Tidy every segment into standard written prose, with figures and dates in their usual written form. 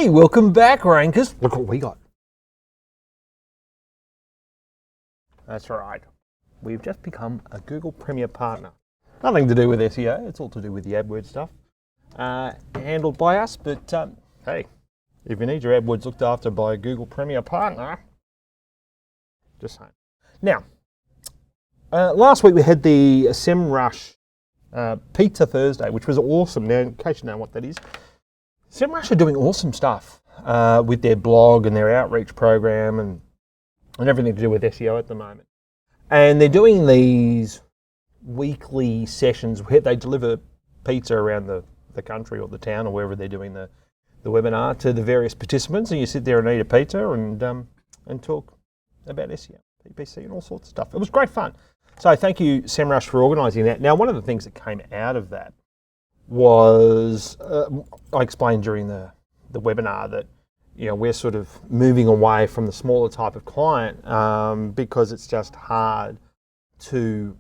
Hey, welcome back, Rankers. Look what we got. That's right. We've just become a Google Premier Partner. Nothing to do with SEO. It's all to do with the AdWords stuff. Handled by us, but hey, if you need your AdWords looked after by a Google Premier Partner, just saying. Now, last week we had the SEMRush Pizza Thursday, which was awesome. Now, in case you know what that is, SEMRush are doing awesome stuff with their blog and their outreach program and everything to do with SEO at the moment. And they're doing these weekly sessions where they deliver pizza around the country or the town or wherever they're doing the webinar to the various participants, and you sit there and eat a pizza and talk about SEO, PPC and all sorts of stuff. It was great fun. So thank you, SEMRush, for organising that. Now, one of the things that came out of that was, I explained during the webinar that, you know, we're sort of moving away from the smaller type of client because it's just hard to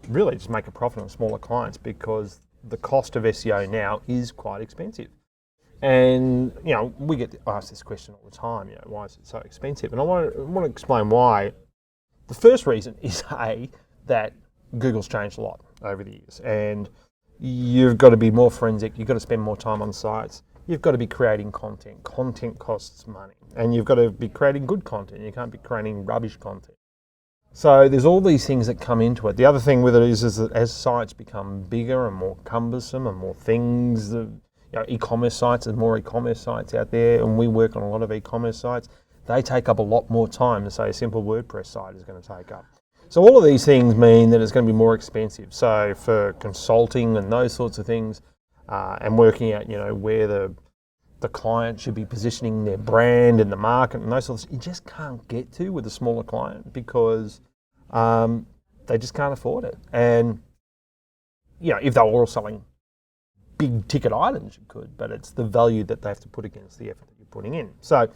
really just make a profit on smaller clients because the cost of SEO now is quite expensive. And, you know, we get asked this question all the time, you know, why is it so expensive? And I want to explain why. The first reason is, that Google's changed a lot over the years. And you've got to be more forensic, you've got to spend more time on sites, you've got to be creating content. Content costs money. And you've got to be creating good content. You can't be creating rubbish content. So there's all these things that come into it. The other thing with it is that as sites become bigger and more cumbersome and more things, e-commerce sites, there's more e-commerce sites out there, and we work on a lot of e-commerce sites, they take up a lot more time than, say, a simple WordPress site is going to take up. So all of these things mean that it's going to be more expensive. So for consulting and those sorts of things, and working out, you know, where the client should be positioning their brand in the market and those sorts of things, you just can't get to with a smaller client because they just can't afford it. And, you know, if they were all selling big ticket items, you could, but it's the value that they have to put against the effort that you're putting in. So,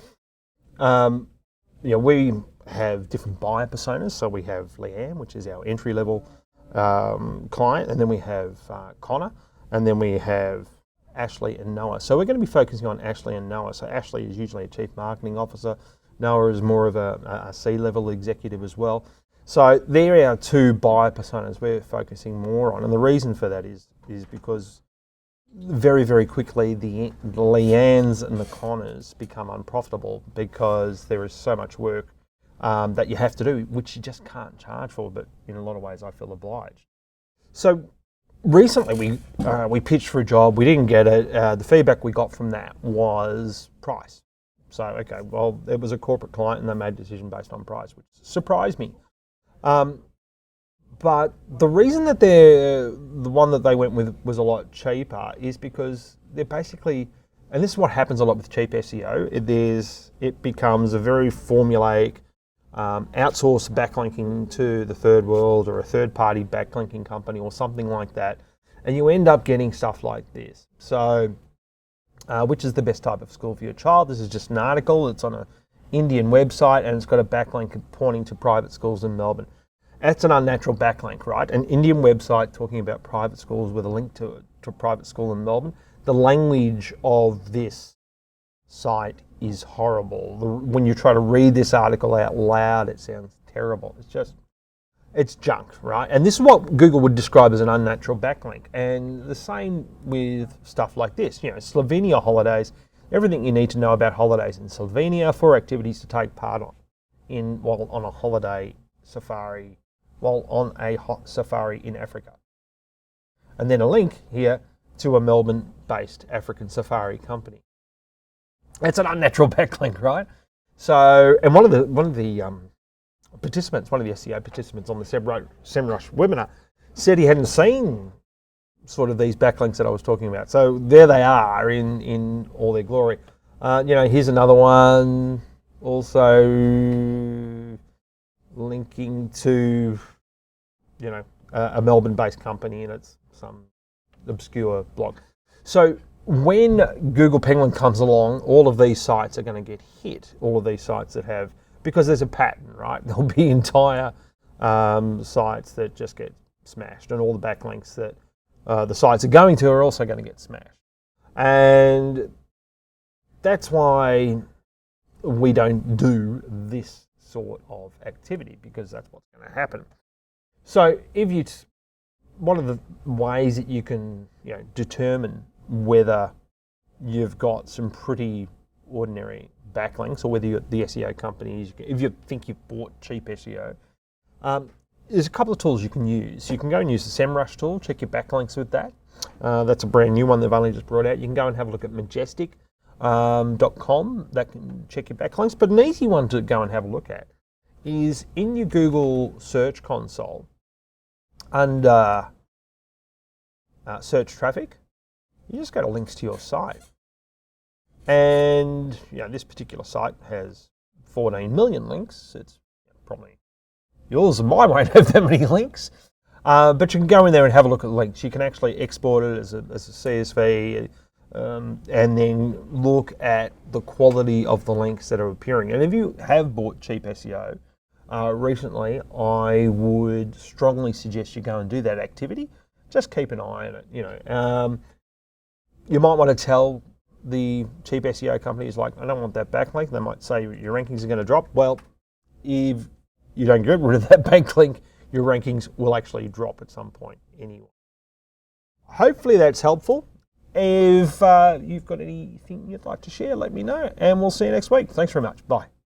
you know, we have different buyer personas. So we have Leanne, which is our entry-level client, and then we have Connor, and then we have Ashley and Noah. So we're going to be focusing on Ashley and Noah. So Ashley is usually a chief marketing officer. Noah is more of a C-level executive as well. So they're our two buyer personas we're focusing more on. And the reason for that is because very, very quickly the Leannes and the Connors become unprofitable because there is so much work that you have to do, which you just can't charge for, but in a lot of ways I feel obliged. So recently we pitched for a job, we didn't get it. The feedback we got from that was price. So, okay, well, it was a corporate client and they made a decision based on price, which surprised me. But the reason that the one that they went with was a lot cheaper is because they're basically, and this is what happens a lot with cheap SEO, it becomes a very formulaic, outsourced backlinking to the third world or a third-party backlinking company or something like that, and you end up getting stuff like this. So, which is the best type of school for your child? This is just an article. It's on an Indian website and it's got a backlink pointing to private schools in Melbourne. That's an unnatural backlink, right? An Indian website talking about private schools with a link to a private school in Melbourne. The language of this site is horrible. When you try to read this article out loud, it sounds terrible. It's junk, right? And this is what Google would describe as an unnatural backlink. And the same with stuff like this. You know, Slovenia holidays, everything you need to know about holidays in Slovenia for activities to take part while on a holiday safari, while on a hot safari in Africa. And then a link here to a Melbourne-based African safari company. That's an unnatural backlink, right? So, and one of the participants, one of the SEO participants on the SEMRush webinar said he hadn't seen sort of these backlinks that I was talking about. So there they are in all their glory. You know, here's another one, also linking to, you know, a Melbourne-based company, and it's some obscure blog. So when Google Penguin comes along, all of these sites are going to get hit. All of these sites that have, because there's a pattern, right? There'll be entire sites that just get smashed, and all the backlinks that the sites are going to are also going to get smashed. And that's why we don't do this sort of activity, because that's what's going to happen. So one of the ways that you can determine whether you've got some pretty ordinary backlinks, or whether the SEO companies, if you think you've bought cheap SEO, there's a couple of tools you can use. You can go and use the SEMRush tool, check your backlinks with that. That's a brand new one they've only just brought out. You can go and have a look at majestic.com, that can check your backlinks. But an easy one to go and have a look at is in your Google search console, under search traffic, you just go to links to your site. And this particular site has 14 million links. It's probably yours and mine won't have that many links. But you can go in there and have a look at links. You can actually export it as a CSV, and then look at the quality of the links that are appearing. And if you have bought cheap SEO recently, I would strongly suggest you go and do that activity. Just keep an eye on it. You might want to tell the cheap SEO companies, like, I don't want that backlink. They might say your rankings are going to drop. Well, if you don't get rid of that backlink, your rankings will actually drop at some point anyway. Hopefully that's helpful. If you've got anything you'd like to share, let me know, and we'll see you next week. Thanks very much. Bye.